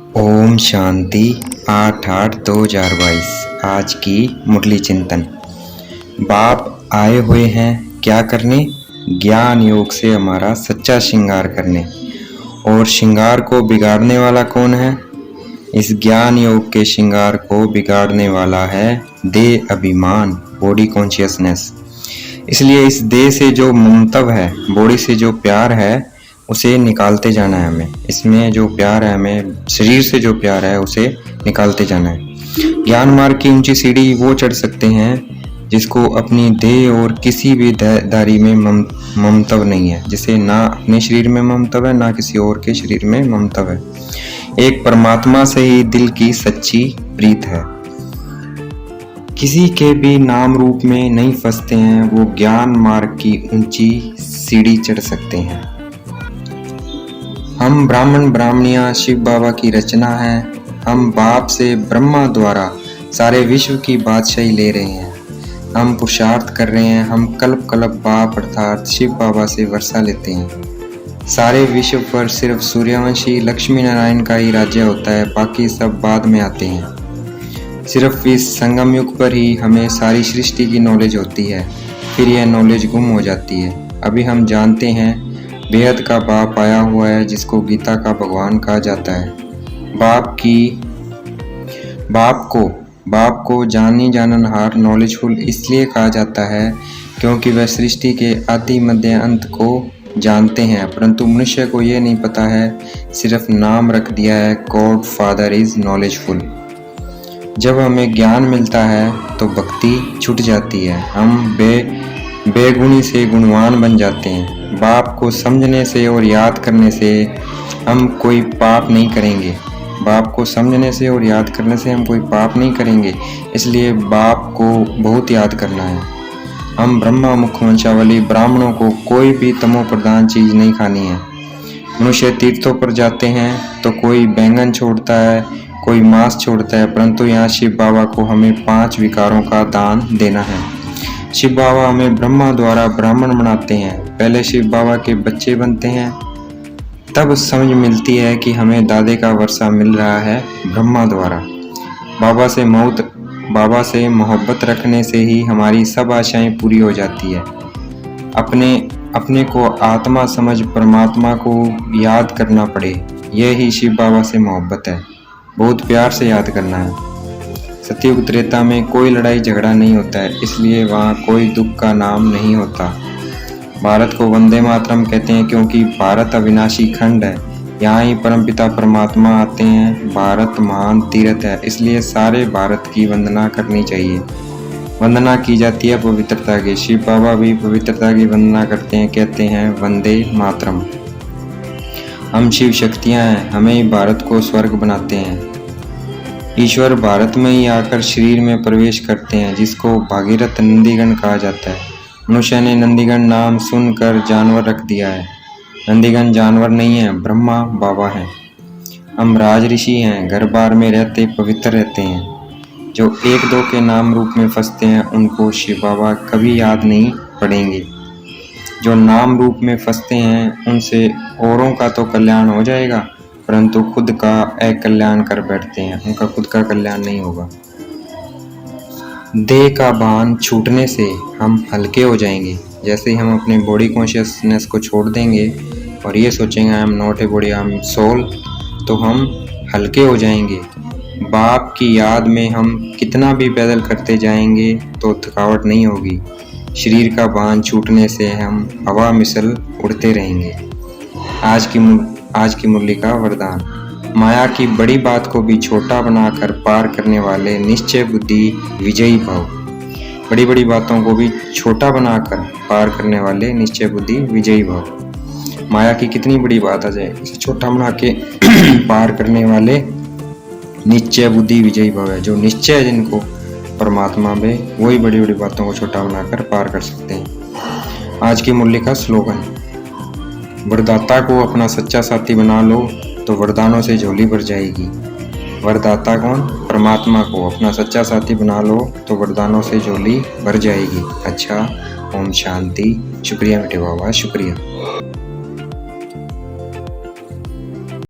ओम शांति 8/8/2022। आज की मुरली चिंतन। बाप आए हुए हैं क्या करने? ज्ञान योग से हमारा सच्चा श्रृंगार करने। और श्रृंगार को बिगाड़ने वाला कौन है? इस ज्ञान योग के श्रृंगार को बिगाड़ने वाला है देह अभिमान, बॉडी कॉन्शियसनेस। इसलिए इस देह से जो ममतव है, बॉडी से जो प्यार है, उसे निकालते जाना है हमें। इसमें जो प्यार है, हमें शरीर से जो प्यार है उसे निकालते जाना है। ज्ञान मार्ग की ऊंची सीढ़ी वो चढ़ सकते हैं जिसको अपनी देह और किसी भी दारी में ममतव नहीं है, जिसे ना अपने शरीर में ममतव है, ना किसी और के शरीर में ममतव है। एक परमात्मा से ही दिल की सच्ची प्रीत है। किसी के भी नाम रूप में नहीं फंसते हैं, वो ज्ञान मार्ग की ऊंची सीढ़ी चढ़ सकते हैं। हम ब्राह्मण ब्राह्मणियां शिव बाबा की रचना है। हम बाप से ब्रह्मा द्वारा सारे विश्व की बादशाही ले रहे हैं। हम पुरुषार्थ कर रहे हैं। हम कल्प कल्प बाप अर्थात शिव बाबा से वर्षा लेते हैं। सारे विश्व पर सिर्फ सूर्यवंशी लक्ष्मी नारायण का ही राज्य होता है, बाकी सब बाद में आते हैं। सिर्फ इस संगम युग पर ही हमें सारी सृष्टि की नॉलेज होती है, फिर यह नॉलेज गुम हो जाती है। अभी हम जानते हैं बेहद का बाप आया हुआ है, जिसको गीता का भगवान कहा जाता है। बाप को जानी जाननहार नॉलेजफुल इसलिए कहा जाता है क्योंकि वह सृष्टि के आदि मध्य अंत को जानते हैं, परंतु मनुष्य को यह नहीं पता है, सिर्फ नाम रख दिया है गॉड फादर इज नॉलेजफुल। जब हमें ज्ञान मिलता है तो भक्ति छूट जाती है। हम बेगुनी से गुणवान बन जाते हैं। बाप को समझने से और याद करने से हम कोई पाप नहीं करेंगे। बाप को समझने से और याद करने से हम कोई पाप नहीं करेंगे, इसलिए बाप को बहुत याद करना है। हम ब्रह्मा मुखवंशावली ब्राह्मणों को कोई भी तमो प्रधान चीज नहीं खानी है। मनुष्य तीर्थों पर जाते हैं तो कोई बैंगन छोड़ता है, कोई मांस छोड़ता है, परंतु यहाँ शिव बाबा को हमें 5 विकारों का दान देना है। शिव बाबा हमें ब्रह्मा द्वारा ब्राह्मण बनाते हैं। पहले शिव बाबा के बच्चे बनते हैं, तब समझ मिलती है कि हमें दादे का वर्षा मिल रहा है ब्रह्मा द्वारा। बाबा से मोहब्बत रखने से ही हमारी सब आशाएं पूरी हो जाती है। अपने को आत्मा समझ परमात्मा को याद करना पड़े, यह ही शिव बाबा से मोहब्बत है। बहुत प्यार से याद करना है। सतयुग त्रेता में कोई लड़ाई झगड़ा नहीं होता है, इसलिए वहाँ कोई दुख का नाम नहीं होता। भारत को वंदे मातरम कहते हैं क्योंकि भारत अविनाशी खंड है। यहाँ ही परमपिता परमात्मा आते हैं। भारत महान तीर्थ है, इसलिए सारे भारत की वंदना करनी चाहिए। वंदना की जाती है पवित्रता की। शिव बाबा भी पवित्रता की वंदना करते हैं, कहते हैं वंदे मातरम। हम शिव शक्तियाँ हैं, हमें ही भारत को स्वर्ग बनाते हैं। ईश्वर भारत में ही आकर शरीर में प्रवेश करते हैं, जिसको भागीरथ नंदीगण कहा जाता है। मनुष्य ने नंदीगण नाम सुनकर जानवर रख दिया है। नंदीगण जानवर नहीं है, ब्रह्मा बाबा हैं। हम राज ऋषि हैं, घर बार में रहते पवित्र रहते हैं। जो 1-2 के नाम रूप में फंसते हैं, उनको शिव बाबा कभी याद नहीं पड़ेंगे। जो नाम रूप में फंसते हैं, उनसे औरों का तो कल्याण हो जाएगा, परंतु खुद का अकल्याण कर बैठते हैं। उनका खुद का कल्याण नहीं होगा। देह का भान छूटने से हम हल्के हो जाएंगे। जैसे ही हम अपने बॉडी कॉन्शियसनेस को छोड़ देंगे और ये सोचेंगे I am not a body, I am soul, तो हम हल्के हो जाएंगे। बाप की याद में हम कितना भी पैदल करते जाएंगे तो थकावट नहीं होगी। शरीर का भान छूटने से हम हवा मिसल उड़ते रहेंगे। आज की मुरली का वरदान। माया की बड़ी बात को भी छोटा बनाकर पार करने वाले निश्चय बुद्धि विजयी भव। बड़ी बड़ी बातों को भी छोटा बनाकर पार करने वाले निश्चय बुद्धि विजयी भव। माया की कितनी बड़ी बात आ जाए, इसे छोटा बना के पार करने वाले निश्चय बुद्धि विजयी भव है। जो निश्चय है जिनको परमात्मा में, वही बड़ी बड़ी बातों को छोटा बनाकर पार कर सकते हैं। आज की मुरली का स्लोगन। वरदाता को अपना सच्चा साथी बना लो तो वरदानों से झोली भर जाएगी। वरदाता कौन? परमात्मा को अपना सच्चा साथी बना लो तो वरदानों से झोली भर जाएगी। अच्छा, ओम शांति। शुक्रिया मीठे बाबा, शुक्रिया।